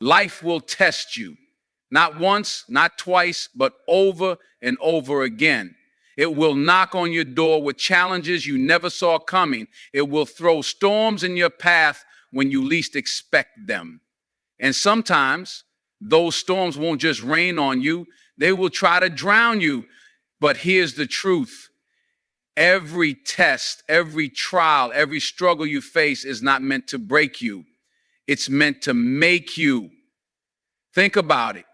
Life will test you, not once, not twice, but over and over again. It will knock on your door with challenges you never saw coming. It will throw storms in your path when you least expect them. And sometimes those storms won't just rain on you, they will try to drown you. But here's the truth. Every test, every trial, every struggle you face is not meant to break you. It's meant to make you. Think about it.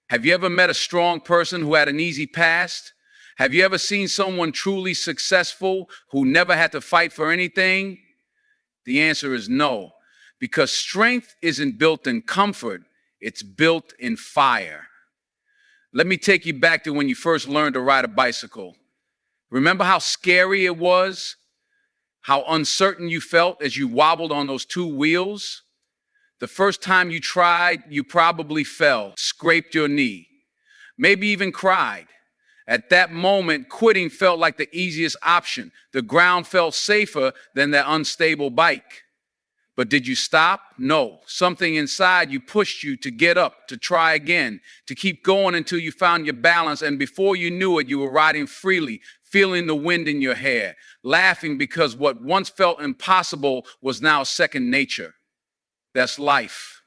Have you ever met a strong person who had an easy past? Have you ever seen someone truly successful who never had to fight for anything? The answer is no, because strength isn't built in comfort, it's built in fire. Let me take you back to when you first learned to ride a bicycle. Remember how scary it was? How uncertain you felt as you wobbled on those two wheels? The first time you tried, you probably fell, scraped your knee, maybe even cried. At that moment, quitting felt like the easiest option. The ground felt safer than that unstable bike. But did you stop? No. Something inside you pushed you to get up, to try again, to keep going until you found your balance. And before you knew it, you were riding freely, feeling the wind in your hair, laughing because what once felt impossible was now second nature. That's life.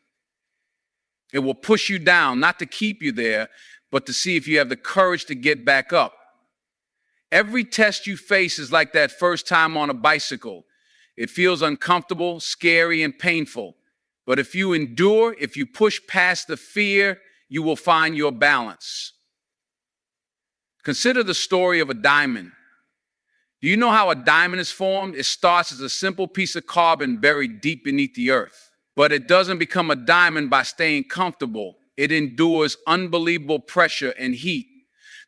It will push you down, not to keep you there, but to see if you have the courage to get back up. Every test you face is like that first time on a bicycle. It feels uncomfortable, scary, and painful. But if you endure, if you push past the fear, you will find your balance. Consider the story of a diamond. Do you know how a diamond is formed? It starts as a simple piece of carbon buried deep beneath the earth. But it doesn't become a diamond by staying comfortable. It endures unbelievable pressure and heat,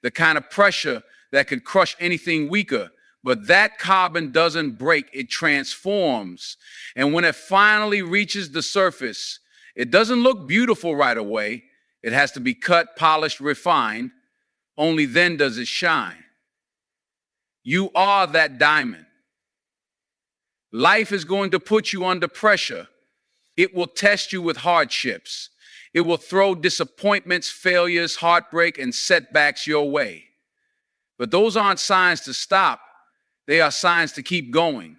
the kind of pressure that could crush anything weaker. But that carbon doesn't break, it transforms. And when it finally reaches the surface, it doesn't look beautiful right away. It has to be cut, polished, refined. Only then does it shine. You are that diamond. Life is going to put you under pressure. It will test you with hardships. It will throw disappointments, failures, heartbreak, and setbacks your way. But those aren't signs to stop. They are signs to keep going,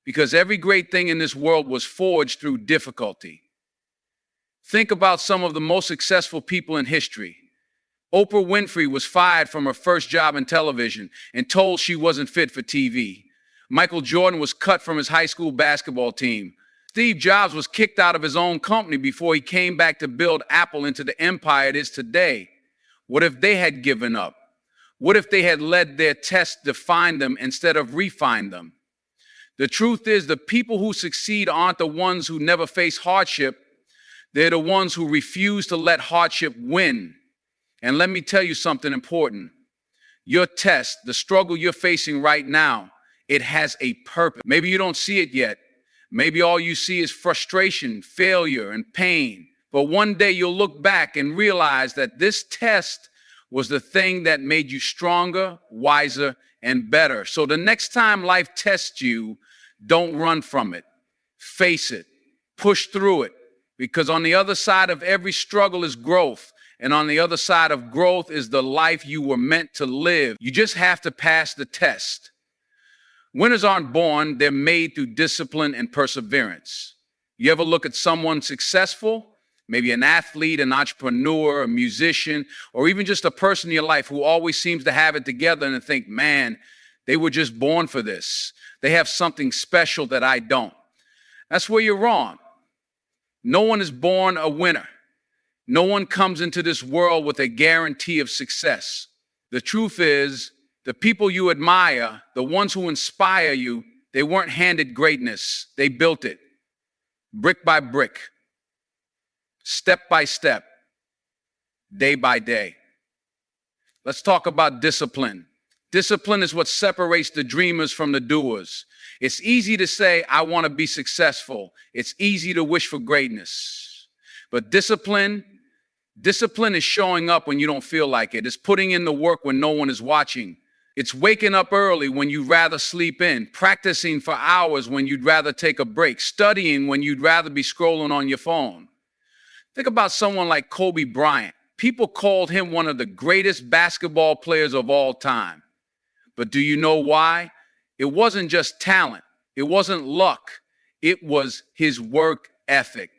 because every great thing in this world was forged through difficulty. Think about some of the most successful people in history. Oprah Winfrey was fired from her first job in television and told she wasn't fit for TV. Michael Jordan was cut from his high school basketball team. Steve Jobs was kicked out of his own company before he came back to build Apple into the empire it is today. What if they had given up? What if they had let their tests define them instead of refine them? The truth is, the people who succeed aren't the ones who never face hardship. They're the ones who refuse to let hardship win. And let me tell you something important. Your test, the struggle you're facing right now, it has a purpose. Maybe you don't see it yet. Maybe all you see is frustration, failure, and pain. But one day you'll look back and realize that this test was the thing that made you stronger, wiser, and better. So the next time life tests you, don't run from it. Face it. Push through it. Because on the other side of every struggle is growth. And on the other side of growth is the life you were meant to live. You just have to pass the test. Winners aren't born, they're made through discipline and perseverance. You ever look at someone successful, maybe an athlete, an entrepreneur, a musician, or even just a person in your life who always seems to have it together and think, man, they were just born for this. They have something special that I don't. That's where you're wrong. No one is born a winner. No one comes into this world with a guarantee of success. The truth is, the people you admire, the ones who inspire you, they weren't handed greatness. They built it, brick by brick, step by step, day by day. Let's talk about discipline. Discipline is what separates the dreamers from the doers. It's easy to say, I want to be successful. It's easy to wish for greatness. But discipline is showing up when you don't feel like it. It's putting in the work when no one is watching. It's waking up early when you'd rather sleep in, practicing for hours when you'd rather take a break, studying when you'd rather be scrolling on your phone. Think about someone like Kobe Bryant. People called him one of the greatest basketball players of all time. But do you know why? It wasn't just talent. It wasn't luck. It was his work ethic.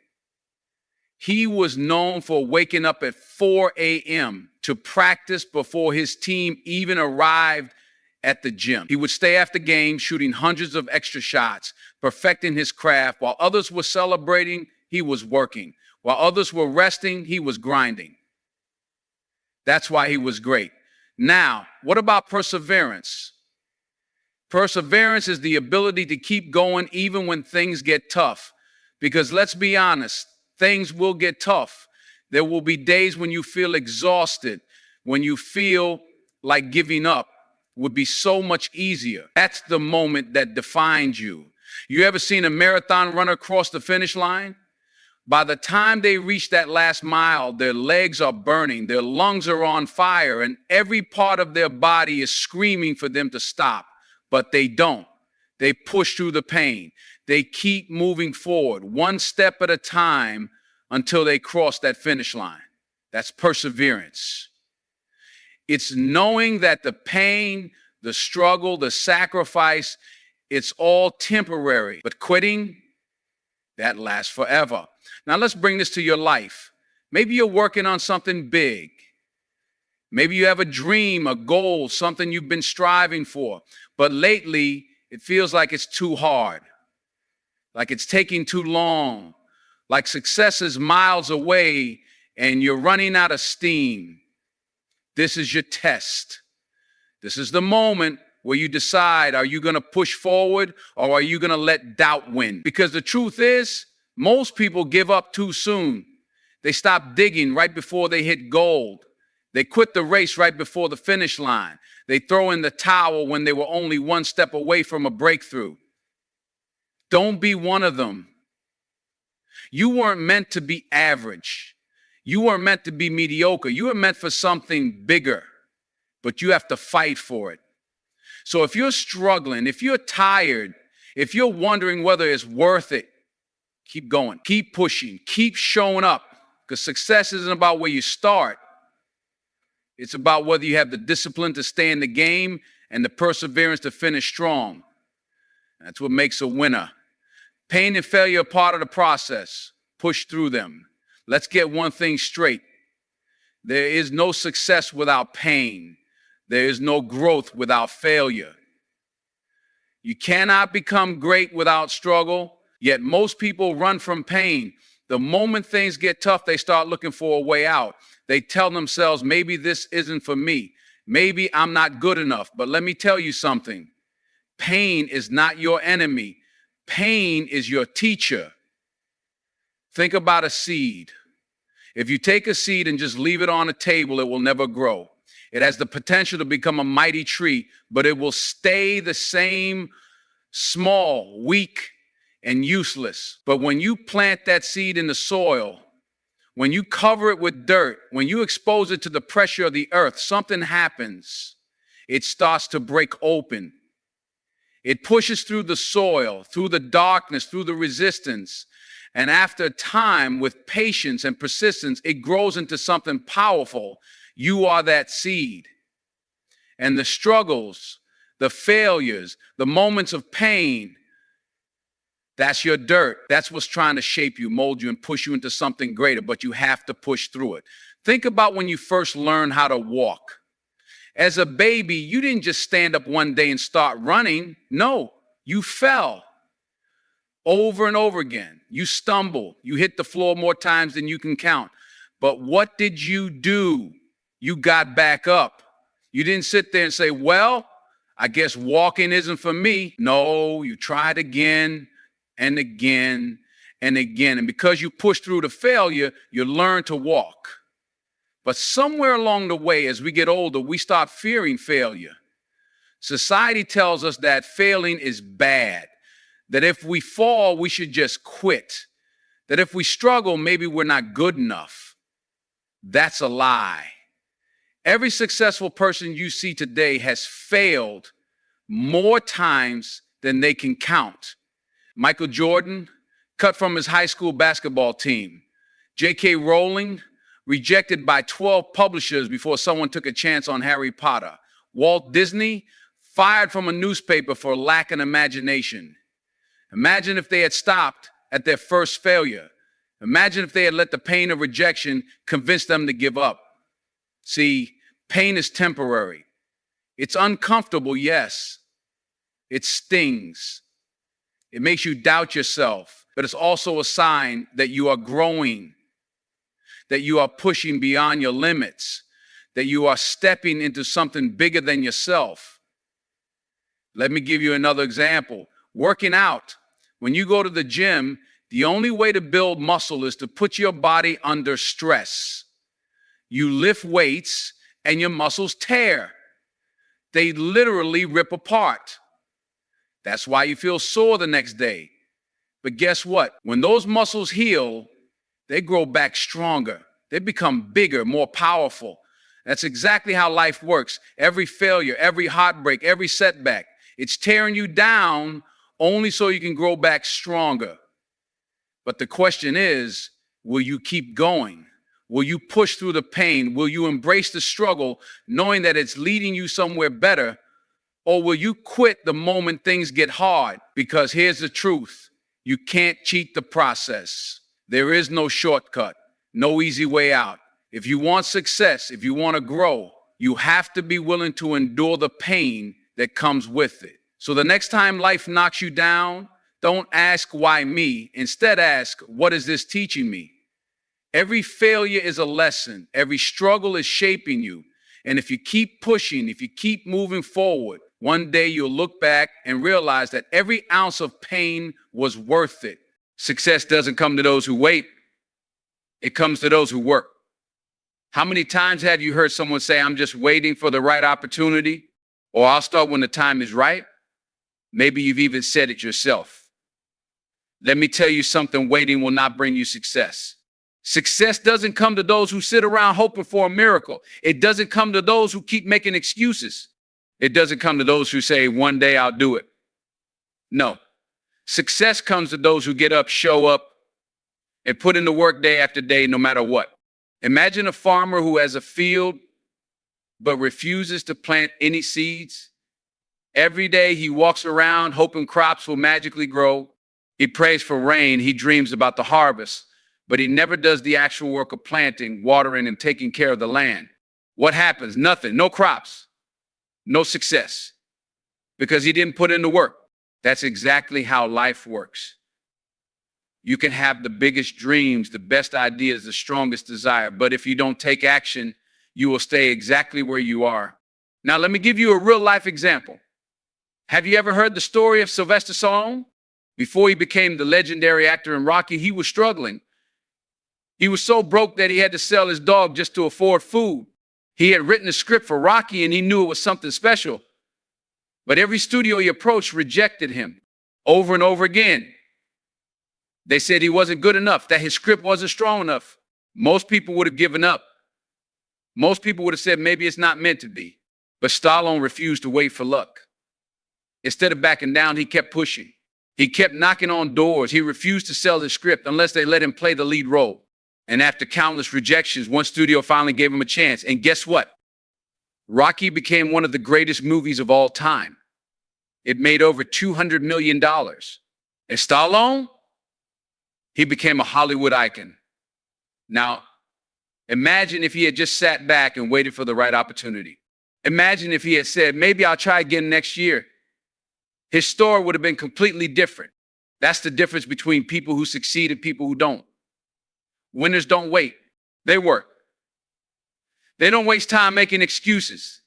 He was known for waking up at 4 a.m. to practice before his team even arrived at the gym. He would stay after games, shooting hundreds of extra shots, perfecting his craft. While others were celebrating, he was working. While others were resting, he was grinding. That's why he was great. Now, what about perseverance? Perseverance is the ability to keep going even when things get tough. Because let's be honest, things will get tough. There will be days when you feel exhausted, when you feel like giving up would be so much easier. That's the moment that defines you. You ever seen a marathon runner cross the finish line? By the time they reach that last mile, their legs are burning, their lungs are on fire, and every part of their body is screaming for them to stop. But they don't. They push through the pain. They keep moving forward, one step at a time, until they cross that finish line. That's perseverance. It's knowing that the pain, the struggle, the sacrifice, it's all temporary. But quitting, that lasts forever. Now let's bring this to your life. Maybe you're working on something big. Maybe you have a dream, a goal, something you've been striving for. But lately, it feels like it's too hard, like it's taking too long, like success is miles away and you're running out of steam. This is your test. This is the moment where you decide, are you going to push forward or are you going to let doubt win? Because the truth is, most people give up too soon. They stop digging right before they hit gold. They quit the race right before the finish line. They throw in the towel when they were only one step away from a breakthrough. Don't be one of them. You weren't meant to be average. You weren't meant to be mediocre. You were meant for something bigger, but you have to fight for it. So if you're struggling, if you're tired, if you're wondering whether it's worth it, keep going, keep pushing, keep showing up, because success isn't about where you start. It's about whether you have the discipline to stay in the game and the perseverance to finish strong. That's what makes a winner. Pain and failure are part of the process. Push through them. Let's get one thing straight. There is no success without pain. There is no growth without failure. You cannot become great without struggle, yet most people run from pain. The moment things get tough, they start looking for a way out. They tell themselves, maybe this isn't for me. Maybe I'm not good enough. But let me tell you something. Pain is not your enemy. Pain is your teacher. Think about a seed. If you take a seed and just leave it on a table, it will never grow. It has the potential to become a mighty tree, but it will stay the same, small, weak, and useless. But when you plant that seed in the soil, when you cover it with dirt, when you expose it to the pressure of the earth, something happens. It starts to break open. It pushes through the soil, through the darkness, through the resistance. And after time, with patience and persistence, it grows into something powerful. You are that seed. And the struggles, the failures, the moments of pain, that's your dirt. That's what's trying to shape you, mold you, and push you into something greater, but you have to push through it. Think about when you first learned how to walk. As a baby, you didn't just stand up one day and start running. No, you fell over and over again. You stumbled. You hit the floor more times than you can count. But what did you do? You got back up. You didn't sit there and say, well, I guess walking isn't for me. No, you tried again and again and again. And because you pushed through the failure, you learn to walk. But somewhere along the way, as we get older, we start fearing failure. Society tells us that failing is bad, that if we fall, we should just quit, that if we struggle, maybe we're not good enough. That's a lie. Every successful person you see today has failed more times than they can count. Michael Jordan, cut from his high school basketball team. J.K. Rowling, rejected by 12 publishers before someone took a chance on Harry Potter. Walt Disney, fired from a newspaper for lack of imagination. Imagine if they had stopped at their first failure. Imagine if they had let the pain of rejection convince them to give up. See, pain is temporary. It's uncomfortable, yes. It stings. It makes you doubt yourself, but it's also a sign that you are growing, that you are pushing beyond your limits, that you are stepping into something bigger than yourself. Let me give you another example. Working out. When you go to the gym, the only way to build muscle is to put your body under stress. You lift weights and your muscles tear. They literally rip apart. That's why you feel sore the next day. But guess what? When those muscles heal, they grow back stronger. They become bigger, more powerful. That's exactly how life works. Every failure, every heartbreak, every setback, it's tearing you down only so you can grow back stronger. But the question is, will you keep going? Will you push through the pain? Will you embrace the struggle, knowing that it's leading you somewhere better? Or will you quit the moment things get hard? Because here's the truth. You can't cheat the process. There is no shortcut, no easy way out. If you want success, if you want to grow, you have to be willing to endure the pain that comes with it. So the next time life knocks you down, don't ask why me. Instead ask, what is this teaching me? Every failure is a lesson. Every struggle is shaping you. And if you keep pushing, if you keep moving forward, one day you'll look back and realize that every ounce of pain was worth it. Success doesn't come to those who wait. It comes to those who work. How many times have you heard someone say, I'm just waiting for the right opportunity, or I'll start when the time is right? Maybe you've even said it yourself. Let me tell you something, waiting will not bring you success. Success doesn't come to those who sit around hoping for a miracle. It doesn't come to those who keep making excuses. It doesn't come to those who say, one day I'll do it. No. Success comes to those who get up, show up, and put in the work day after day, no matter what. Imagine a farmer who has a field but refuses to plant any seeds. Every day he walks around hoping crops will magically grow. He prays for rain. He dreams about the harvest, but he never does the actual work of planting, watering, and taking care of the land. What happens? Nothing. No crops. No success. Because he didn't put in the work. That's exactly how life works. You can have the biggest dreams, the best ideas, the strongest desire, but if you don't take action, you will stay exactly where you are. Now, let me give you a real life example. Have you ever heard the story of Sylvester Stallone? Before he became the legendary actor in Rocky, he was struggling. He was so broke that he had to sell his dog just to afford food. He had written a script for Rocky and he knew it was something special. But every studio he approached rejected him over and over again. They said he wasn't good enough, that his script wasn't strong enough. Most people would have given up. Most people would have said maybe it's not meant to be. But Stallone refused to wait for luck. Instead of backing down, he kept pushing. He kept knocking on doors. He refused to sell his script unless they let him play the lead role. And after countless rejections, one studio finally gave him a chance. And guess what? Rocky became one of the greatest movies of all time. It made over $200 million. And Stallone, he became a Hollywood icon. Now, imagine if he had just sat back and waited for the right opportunity. Imagine if he had said, maybe I'll try again next year. His story would have been completely different. That's the difference between people who succeed and people who don't. Winners don't wait. They work. They don't waste time making excuses.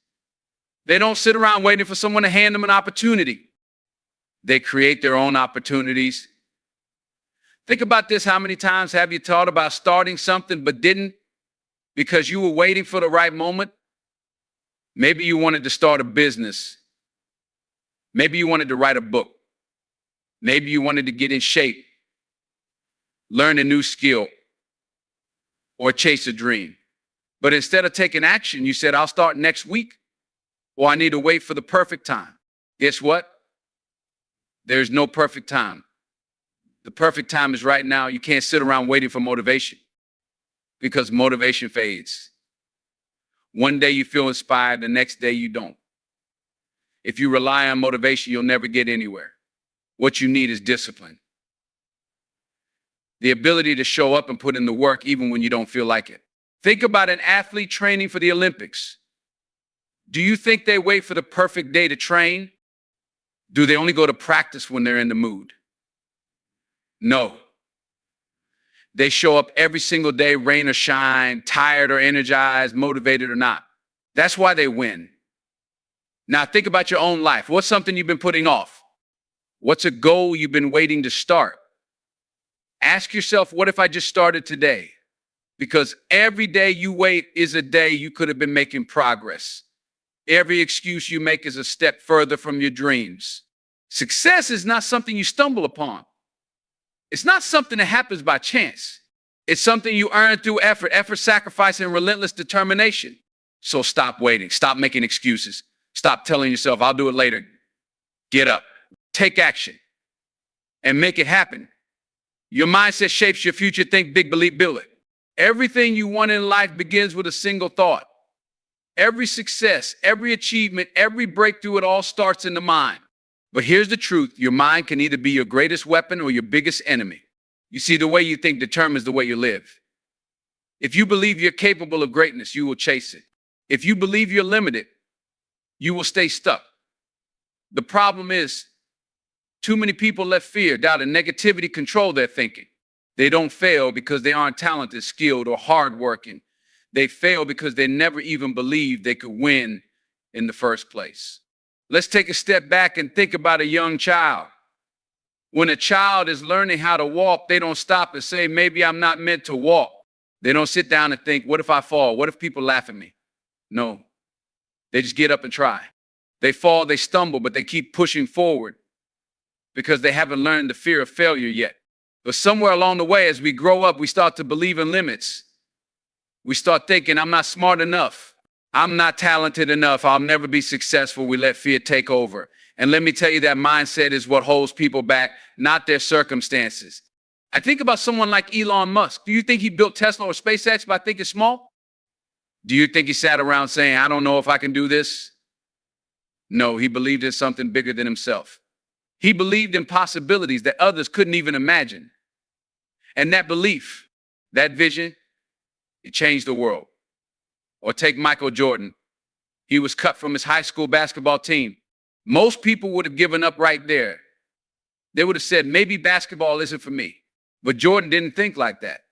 They don't sit around waiting for someone to hand them an opportunity. They create their own opportunities. Think about this. How many times have you thought about starting something but didn't because you were waiting for the right moment? Maybe you wanted to start a business. Maybe you wanted to write a book. Maybe you wanted to get in shape, learn a new skill, or chase a dream. But instead of taking action, you said, I'll start next week, or I need to wait for the perfect time. Guess what? There's no perfect time. The perfect time is right now. You can't sit around waiting for motivation. Because motivation fades. One day you feel inspired, the next day you don't. If you rely on motivation, you'll never get anywhere. What you need is discipline. The ability to show up and put in the work even when you don't feel like it. Think about an athlete training for the Olympics. Do you think they wait for the perfect day to train? Do they only go to practice when they're in the mood? No. They show up every single day, rain or shine, tired or energized, motivated or not. That's why they win. Now think about your own life. What's something you've been putting off? What's a goal you've been waiting to start? Ask yourself, what if I just started today? Because every day you wait is a day you could have been making progress. Every excuse you make is a step further from your dreams. Success is not something you stumble upon. It's not something that happens by chance. It's something you earn through effort, sacrifice, and relentless determination. So stop waiting. Stop making excuses. Stop telling yourself, I'll do it later. Get up. Take action. And make it happen. Your mindset shapes your future. Think big, believe, build it. Everything you want in life begins with a single thought. Every success, every achievement, every breakthrough, it all starts in the mind. But here's the truth. Your mind can either be your greatest weapon or your biggest enemy. You see, the way you think determines the way you live. If you believe you're capable of greatness, you will chase it. If you believe you're limited, you will stay stuck. The problem is, too many people let fear, doubt, and negativity control their thinking. They don't fail because they aren't talented, skilled, or hardworking. They fail because they never even believed they could win in the first place. Let's take a step back and think about a young child. When a child is learning how to walk, they don't stop and say, maybe I'm not meant to walk. They don't sit down and think, what if I fall? What if people laugh at me? No. They just get up and try. They fall, they stumble, but they keep pushing forward because they haven't learned the fear of failure yet. But somewhere along the way, as we grow up, we start to believe in limits. We start thinking, I'm not smart enough. I'm not talented enough. I'll never be successful. We let fear take over. And let me tell you, that mindset is what holds people back, not their circumstances. I think about someone like Elon Musk. Do you think he built Tesla or SpaceX by thinking small? Do you think he sat around saying, I don't know if I can do this? No, he believed in something bigger than himself. He believed in possibilities that others couldn't even imagine. And that belief, that vision, it changed the world. Or take Michael Jordan. He was cut from his high school basketball team. Most people would have given up right there. They would have said, maybe basketball isn't for me. But Jordan didn't think like that.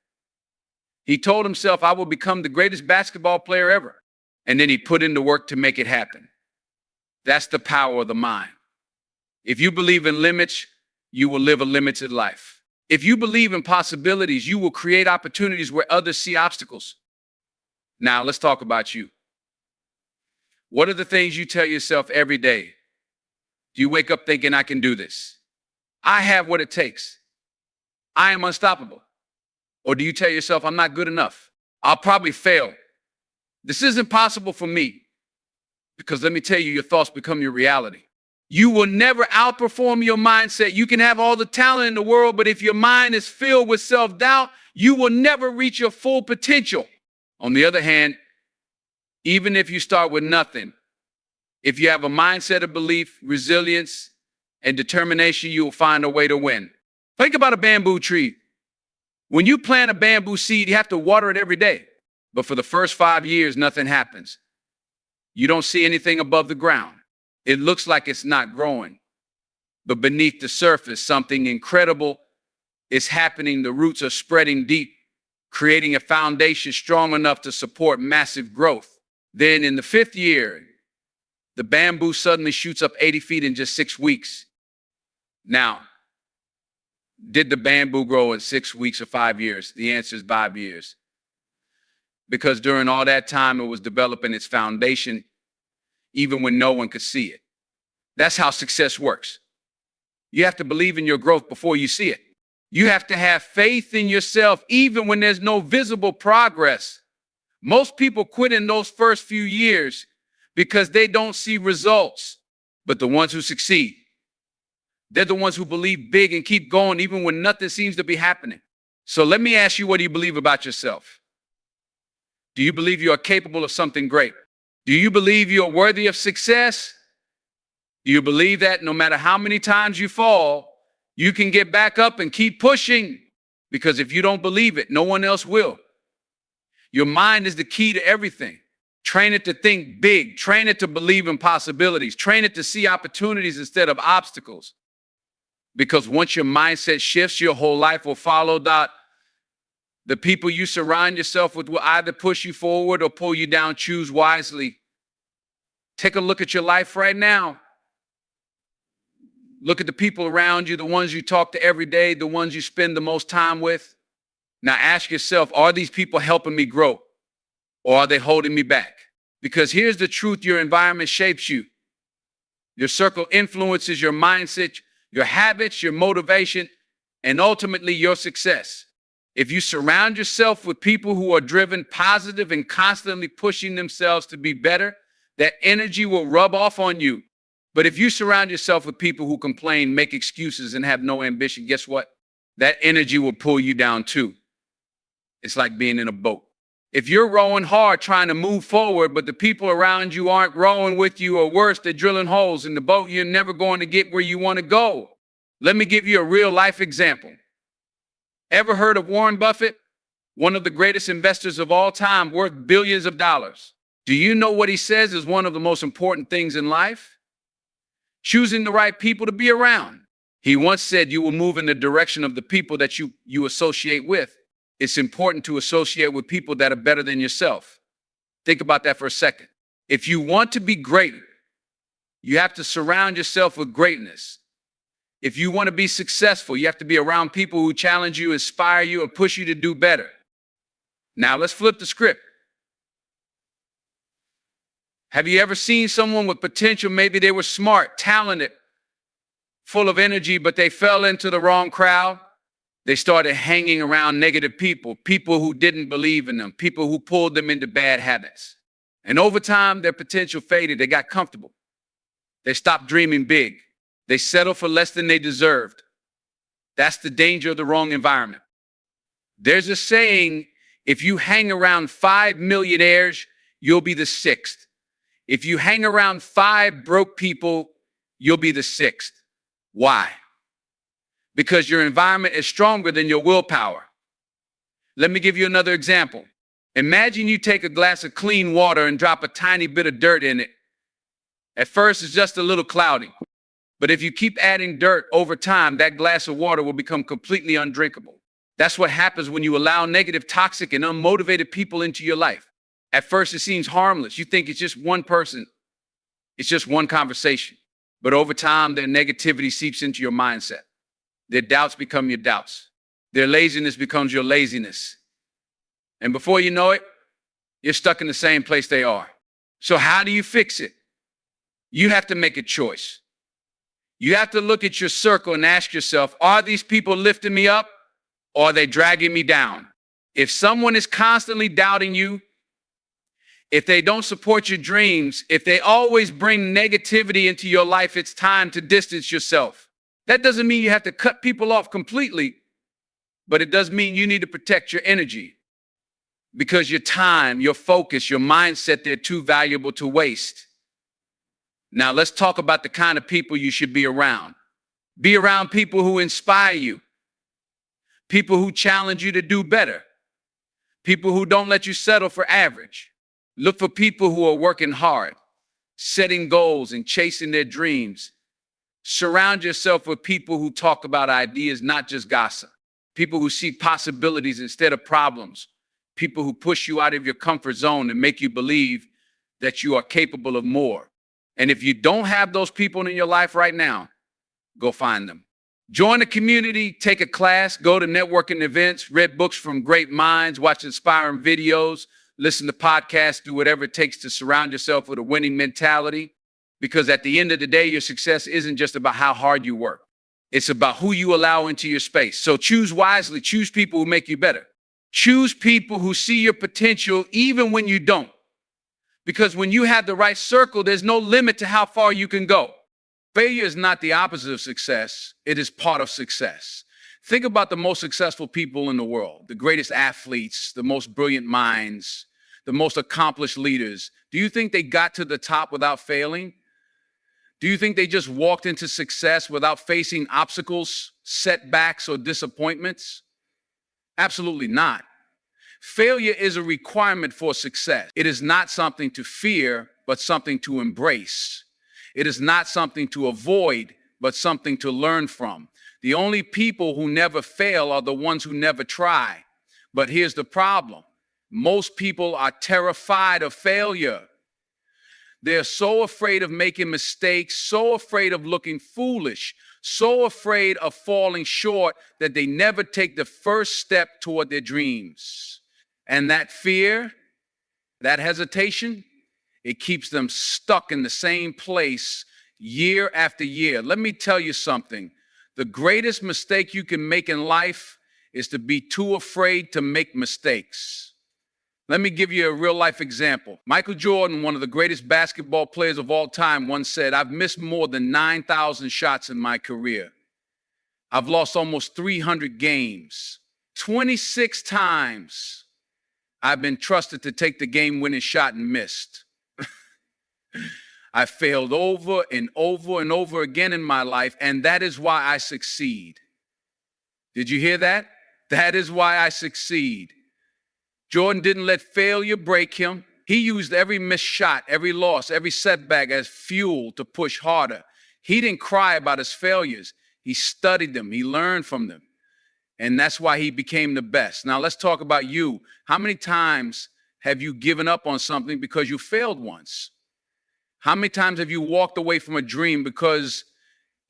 He told himself, I will become the greatest basketball player ever. And then he put in the work to make it happen. That's the power of the mind. If you believe in limits, you will live a limited life. If you believe in possibilities, you will create opportunities where others see obstacles. Now, let's talk about you. What are the things you tell yourself every day? Do you wake up thinking, I can do this? I have what it takes. I am unstoppable. Or do you tell yourself, I'm not good enough? I'll probably fail. This isn't possible for me. Because let me tell you, your thoughts become your reality. You will never outperform your mindset. You can have all the talent in the world, but if your mind is filled with self-doubt, you will never reach your full potential. On the other hand, even if you start with nothing, if you have a mindset of belief, resilience, and determination, you will find a way to win. Think about a bamboo tree. When you plant a bamboo seed, you have to water it every day. But for the first 5 years, nothing happens. You don't see anything above the ground. It looks like it's not growing. But beneath the surface, something incredible is happening. The roots are spreading deep, creating a foundation strong enough to support massive growth. Then in the 5th year, the bamboo suddenly shoots up 80 feet in just 6 weeks. Now, did the bamboo grow in 6 weeks or 5 years? The answer is 5 years. Because during all that time, it was developing its foundation, even when no one could see it. That's how success works. You have to believe in your growth before you see it. You have to have faith in yourself, even when there's no visible progress. Most people quit in those first few years because they don't see results. But the ones who succeed, they're the ones who believe big and keep going even when nothing seems to be happening. So let me ask you, what do you believe about yourself? Do you believe you are capable of something great? Do you believe you are worthy of success? Do you believe that no matter how many times you fall, you can get back up and keep pushing? Because if you don't believe it, no one else will. Your mind is the key to everything. Train it to think big. Train it to believe in possibilities. Train it to see opportunities instead of obstacles. Because once your mindset shifts, your whole life will follow that. The people you surround yourself with will either push you forward or pull you down. Choose wisely. Take a look at your life right now. Look at the people around you, the ones you talk to every day, the ones you spend the most time with. Now ask yourself, are these people helping me grow or are they holding me back? Because here's the truth, your environment shapes you. Your circle influences your mindset, your habits, your motivation, and ultimately your success. If you surround yourself with people who are driven, positive, and constantly pushing themselves to be better, that energy will rub off on you. But if you surround yourself with people who complain, make excuses, and have no ambition, guess what? That energy will pull you down too. It's like being in a boat. If you're rowing hard trying to move forward, but the people around you aren't rowing with you, or worse, they're drilling holes in the boat, you're never going to get where you want to go. Let me give you a real life example. Ever heard of Warren Buffett? One of the greatest investors of all time, worth billions of dollars. Do you know what he says is one of the most important things in life? Choosing the right people to be around. He once said, you will move in the direction of the people that you associate with. It's important to associate with people that are better than yourself. Think about that for a second. If you want to be great, you have to surround yourself with greatness. If you want to be successful, you have to be around people who challenge you, inspire you, and push you to do better. Now let's flip the script. Have you ever seen someone with potential? Maybe they were smart, talented, full of energy, but they fell into the wrong crowd. They started hanging around negative people, people who didn't believe in them, people who pulled them into bad habits. And over time, their potential faded. They got comfortable. They stopped dreaming big. They settled for less than they deserved. That's the danger of the wrong environment. There's a saying, if you hang around 5 millionaires, you'll be the 6th. If you hang around 5 broke people, you'll be the 6th. Why? Because your environment is stronger than your willpower. Let me give you another example. Imagine you take a glass of clean water and drop a tiny bit of dirt in it. At first, it's just a little cloudy. But if you keep adding dirt over time, that glass of water will become completely undrinkable. That's what happens when you allow negative, toxic, and unmotivated people into your life. At first, it seems harmless. You think it's just one person. It's just one conversation. But over time, their negativity seeps into your mindset. Their doubts become your doubts. Their laziness becomes your laziness. And before you know it, you're stuck in the same place they are. So how do you fix it? You have to make a choice. You have to look at your circle and ask yourself, are these people lifting me up or are they dragging me down? If someone is constantly doubting you, if they don't support your dreams, if they always bring negativity into your life, it's time to distance yourself. That doesn't mean you have to cut people off completely, but it does mean you need to protect your energy because your time, your focus, your mindset, they're too valuable to waste. Now, let's talk about the kind of people you should be around. Be around people who inspire you, people who challenge you to do better, people who don't let you settle for average. Look for people who are working hard, setting goals and chasing their dreams. Surround yourself with people who talk about ideas, not just gossip. People who see possibilities instead of problems. People who push you out of your comfort zone and make you believe that you are capable of more. And if you don't have those people in your life right now, go find them. Join a community, take a class, go to networking events, read books from great minds, watch inspiring videos, listen to podcasts, do whatever it takes to surround yourself with a winning mentality. Because at the end of the day, your success isn't just about how hard you work. It's about who you allow into your space. So choose wisely. Choose people who make you better. Choose people who see your potential even when you don't. Because when you have the right circle, there's no limit to how far you can go. Failure is not the opposite of success. It is part of success. Think about the most successful people in the world, the greatest athletes, the most brilliant minds, the most accomplished leaders, do you think they got to the top without failing? Do you think they just walked into success without facing obstacles, setbacks, or disappointments? Absolutely not. Failure is a requirement for success. It is not something to fear, but something to embrace. It is not something to avoid, but something to learn from. The only people who never fail are the ones who never try. But here's the problem. Most people are terrified of failure. They're so afraid of making mistakes, so afraid of looking foolish, so afraid of falling short that they never take the first step toward their dreams. And that fear, that hesitation, it keeps them stuck in the same place year after year. Let me tell you something. The greatest mistake you can make in life is to be too afraid to make mistakes. Let me give you a real life example. Michael Jordan, one of the greatest basketball players of all time, once said, "I've missed more than 9,000 shots in my career. I've lost almost 300 games. 26 times I've been trusted to take the game-winning shot and missed. I failed over and over and over again in my life, and that is why I succeed." Did you hear that? That is why I succeed. Jordan didn't let failure break him. He used every missed shot, every loss, every setback as fuel to push harder. He didn't cry about his failures. He studied them. He learned from them. And that's why he became the best. Now let's talk about you. How many times have you given up on something because you failed once? How many times have you walked away from a dream because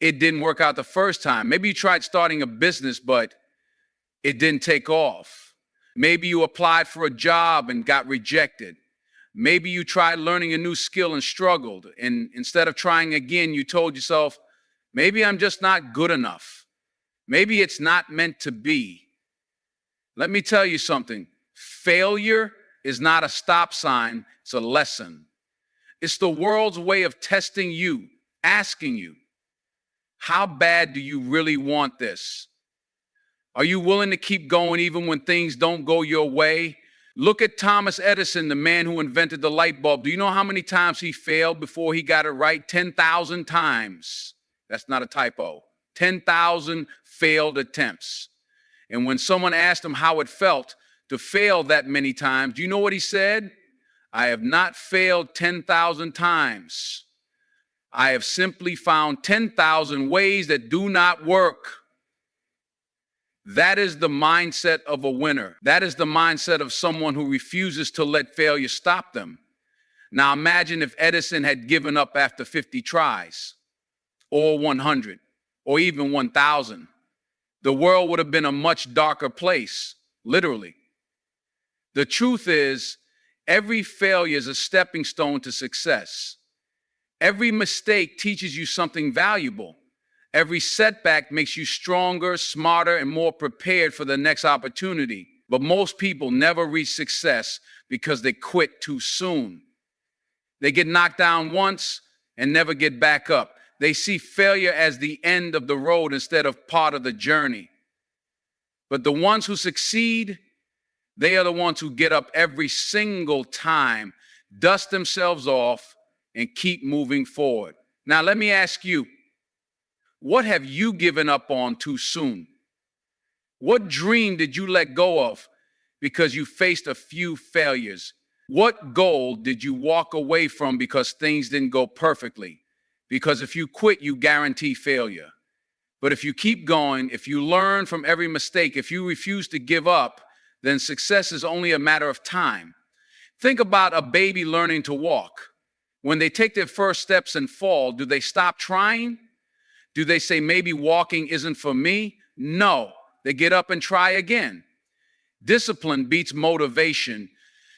it didn't work out the first time? Maybe you tried starting a business, but it didn't take off. Maybe you applied for a job and got rejected. Maybe you tried learning a new skill and struggled. And instead of trying again, you told yourself, maybe I'm just not good enough. Maybe it's not meant to be. Let me tell you something. Failure is not a stop sign, it's a lesson. It's the world's way of testing you, asking you, how bad do you really want this? Are you willing to keep going even when things don't go your way? Look at Thomas Edison, the man who invented the light bulb. Do you know how many times he failed before he got it right? 10,000 times. That's not a typo. 10,000 failed attempts. And when someone asked him how it felt to fail that many times, do you know what he said? I have not failed 10,000 times. I have simply found 10,000 ways that do not work. That is the mindset of a winner. That is the mindset of someone who refuses to let failure stop them. Now imagine if Edison had given up after 50 tries, or 100, or even 1,000. The world would have been a much darker place, literally. The truth is, every failure is a stepping stone to success. Every mistake teaches you something valuable. Every setback makes you stronger, smarter, and more prepared for the next opportunity. But most people never reach success because they quit too soon. They get knocked down once and never get back up. They see failure as the end of the road instead of part of the journey. But the ones who succeed, they are the ones who get up every single time, dust themselves off, and keep moving forward. Now, let me ask you, what have you given up on too soon? What dream did you let go of because you faced a few failures? What goal did you walk away from because things didn't go perfectly? Because if you quit, you guarantee failure. But if you keep going, if you learn from every mistake, if you refuse to give up, then success is only a matter of time. Think about a baby learning to walk. When they take their first steps and fall, do they stop trying? Do they say, maybe walking isn't for me? No, they get up and try again. Discipline beats motivation.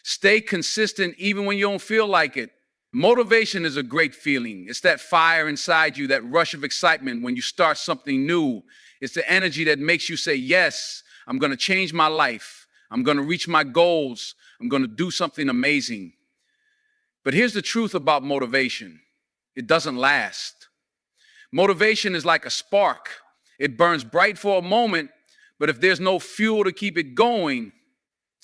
Stay consistent even when you don't feel like it. Motivation is a great feeling. It's that fire inside you, that rush of excitement when you start something new. It's the energy that makes you say, yes, I'm going to change my life. I'm going to reach my goals. I'm going to do something amazing. But here's the truth about motivation. It doesn't last. Motivation is like a spark. It burns bright for a moment, but if there's no fuel to keep it going,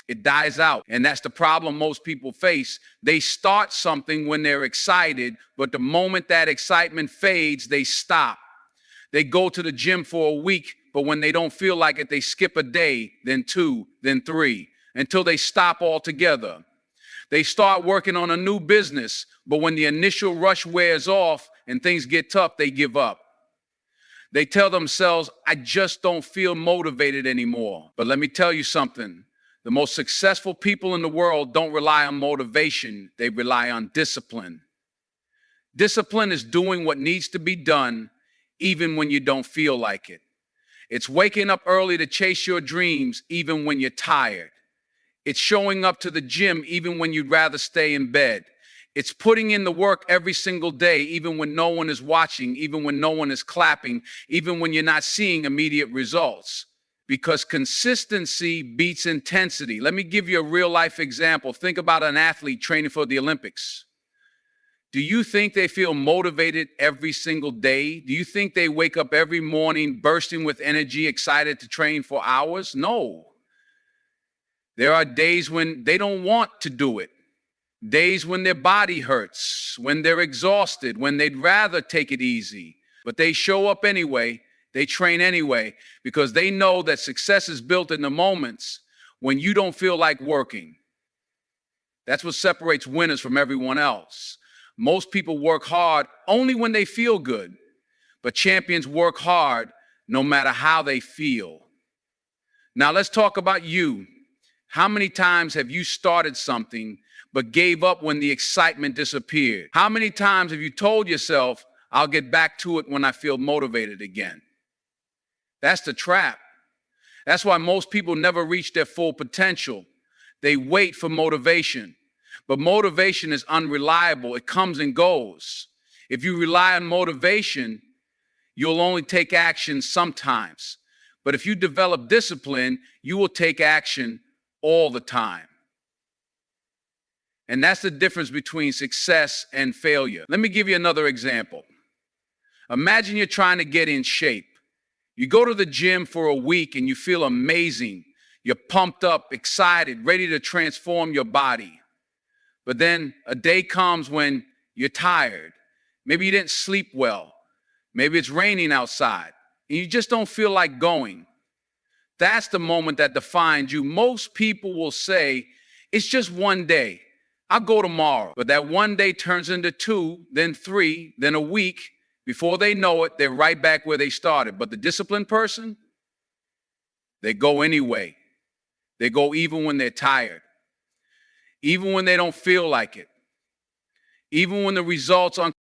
It dies out. And that's the problem most people face. They start something when they're excited, but the moment that excitement fades, they stop. They go to the gym for a week, but when they don't feel like it, they skip a day, then two, then three, until they stop altogether. They start working on a new business, but when the initial rush wears off and things get tough, they give up. They tell themselves, I just don't feel motivated anymore. But let me tell you something. The most successful people in the world don't rely on motivation. They rely on discipline. Discipline is doing what needs to be done, even when you don't feel like it. It's waking up early to chase your dreams, even when you're tired. It's showing up to the gym, even when you'd rather stay in bed. It's putting in the work every single day, even when no one is watching, even when no one is clapping, even when you're not seeing immediate results. Because consistency beats intensity. Let me give you a real life example. Think about an athlete training for the Olympics. Do you think they feel motivated every single day? Do you think they wake up every morning bursting with energy, excited to train for hours? No. There are days when they don't want to do it. Days when their body hurts, when they're exhausted, when they'd rather take it easy. But they show up anyway. They train anyway, because they know that success is built in the moments when you don't feel like working. That's what separates winners from everyone else. Most people work hard only when they feel good, but champions work hard no matter how they feel. Now let's talk about you. How many times have you started something but gave up when the excitement disappeared? How many times have you told yourself, I'll get back to it when I feel motivated again? That's the trap. That's why most people never reach their full potential. They wait for motivation. But motivation is unreliable. It comes and goes. If you rely on motivation, you'll only take action sometimes. But if you develop discipline, you will take action all the time. And that's the difference between success and failure. Let me give you another example. Imagine you're trying to get in shape. You go to the gym for a week and you feel amazing. You're pumped up, excited, ready to transform your body. But then a day comes when you're tired. Maybe you didn't sleep well. Maybe it's raining outside and you just don't feel like going. That's the moment that defines you. Most people will say, it's just one day. I'll go tomorrow. But that one day turns into two, then three, then a week. Before they know it, they're right back where they started. But the disciplined person, they go anyway. They go even when they're tired, even when they don't feel like it, even when the results aren't